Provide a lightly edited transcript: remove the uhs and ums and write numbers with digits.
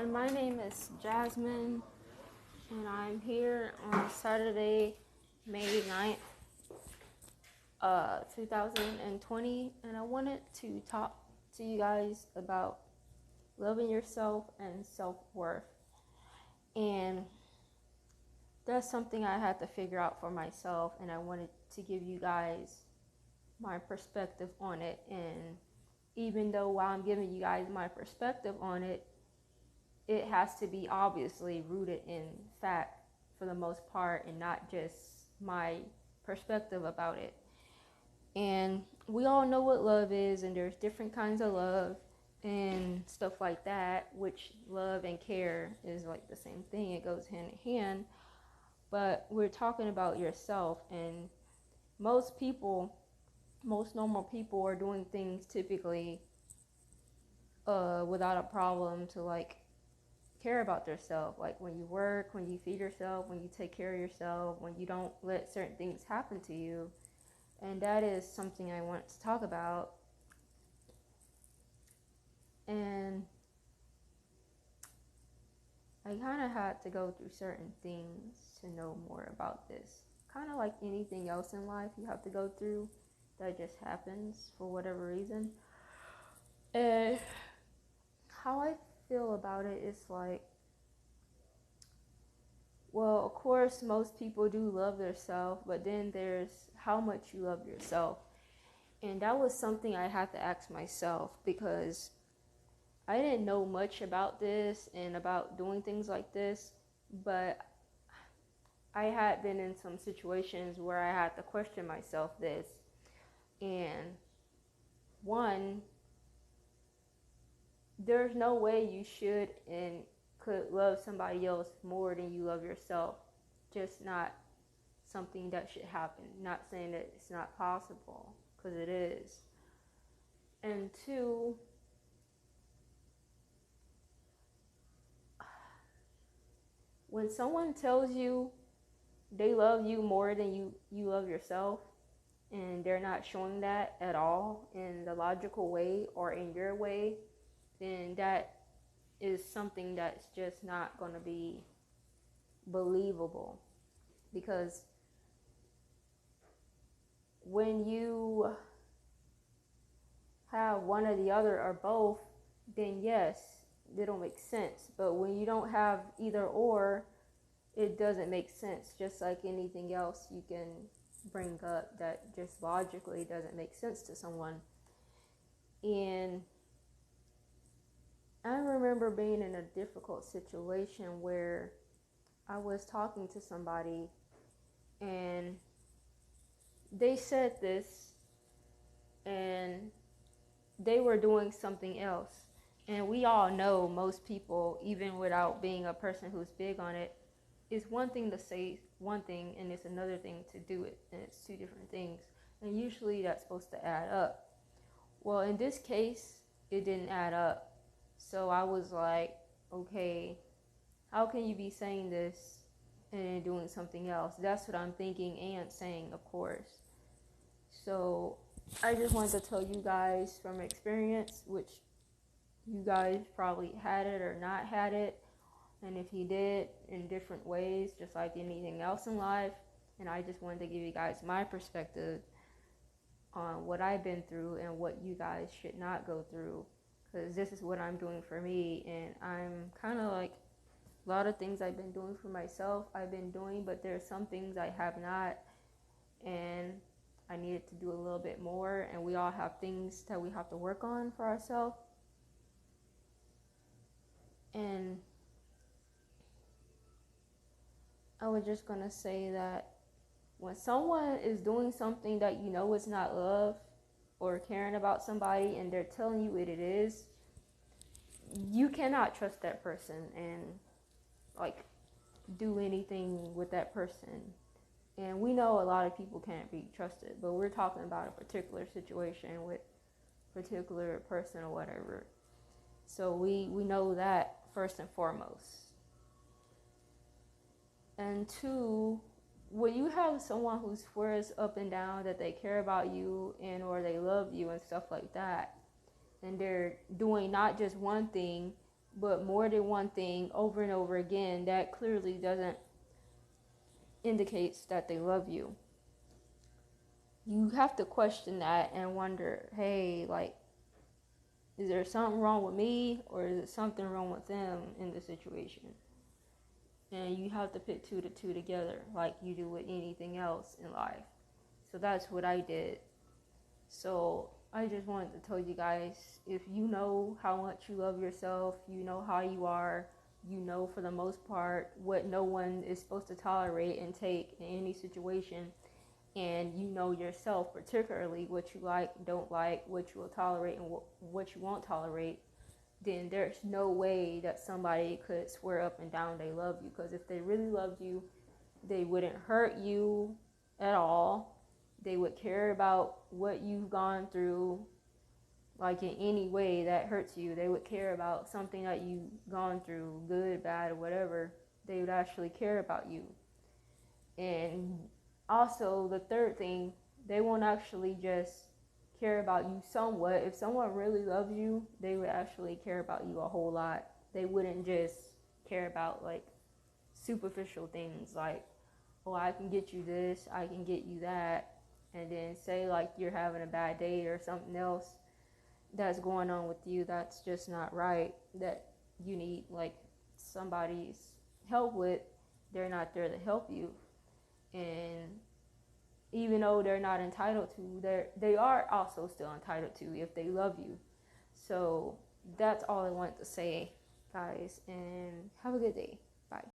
everyone. My name is Jasmine, and I'm here on Saturday, May 9th, 2020, and I wanted to talk to you guys about loving yourself and self-worth. And that's something I had to figure out for myself, and I wanted to give you guys my perspective on it. And even though while I'm giving you guys my perspective on it, it has to be obviously rooted in fact for the most part and not just my perspective about it. And we all know what love is, and there's different kinds of love and stuff like that, which love and care is like the same thing. It goes hand in hand. But we're talking about yourself, and most people, most normal people are doing things typically without a problem to like care about yourself. Like when you work, when you feed yourself, when you take care of yourself, when you don't let certain things happen to you. And that is something I want to talk about. And I kind of had to go through certain things to know more about this. Kind of like anything else in life you have to go through that just happens for whatever reason. And how I feel about it is like, well, of course, most people do love themselves, but then there's how much you love yourself. And that was something I had to ask myself, because I didn't know much about this and about doing things like this, but I had been in some situations where I had to question myself this. And one, there's no way you should and could love somebody else more than you love yourself. Just not something that should happen. Not saying that it's not possible, because it is. And two, when someone tells you they love you more than you love yourself, and they're not showing that at all in the logical way or in your way, then that is something that's just not going to be believable. Because when you have one or the other or both, then yes, it'll make sense. But when you don't have either or, it doesn't make sense. Just like anything else you can bring up that just logically doesn't make sense to someone. And I remember being in a difficult situation where I was talking to somebody and they said this and they were doing something else. And we all know, most people, even without being a person who's big on it, it's one thing to say one thing and it's another thing to do it, and it's two different things. And usually that's supposed to add up. Well, in this case, it didn't add up. So I was like, okay, how can you be saying this and then doing something else? That's what I'm thinking and saying, of course. So I just wanted to tell you guys from experience, which you guys probably had it or not had it. And if you did, in different ways, just like anything else in life. And I just wanted to give you guys my perspective on what I've been through and what you guys should not go through. Because this is what I'm doing for me. And I'm kind of like, a lot of things I've been doing for myself, I've been doing, but there's some things I have not. And I needed to do a little bit more. And we all have things that we have to work on for ourselves. And I was just going to say that when someone is doing something that you know is not love or caring about somebody and they're telling you it is, you cannot trust that person and like do anything with that person. And we know a lot of people can't be trusted, but we're talking about a particular situation with a particular person or whatever. So we know that first and foremost. And two, when you have someone who swears up and down that they care about you and or they love you and stuff like that, and they're doing not just one thing, but more than one thing over and over again, that clearly doesn't indicates that they love you. You have to question that and wonder, hey, like, is there something wrong with me or is it something wrong with them in the situation? And you have to put two to two together like you do with anything else in life. So that's what I did. So I just wanted to tell you guys, if you know how much you love yourself, you know how you are, you know for the most part what no one is supposed to tolerate and take in any situation, and you know yourself particularly what you like, don't like, what you will tolerate and what you won't tolerate, then there's no way that somebody could swear up and down they love you. Because if they really loved you, they wouldn't hurt you at all. They would care about what you've gone through, like in any way that hurts you. They would care about something that you've gone through, good, bad, or whatever. They would actually care about you. And also, the third thing, they won't actually just care about you somewhat. If someone really loves you, they would actually care about you a whole lot. They wouldn't just care about like superficial things like, oh, I can get you this, I can get you that, and then say like you're having a bad day or something else that's going on with you that's just not right, that you need like somebody's help with. They're not there to help you. And even though they're not entitled to, they are also still entitled to if they love you. So that's all I wanted to say, guys, and have a good day. Bye.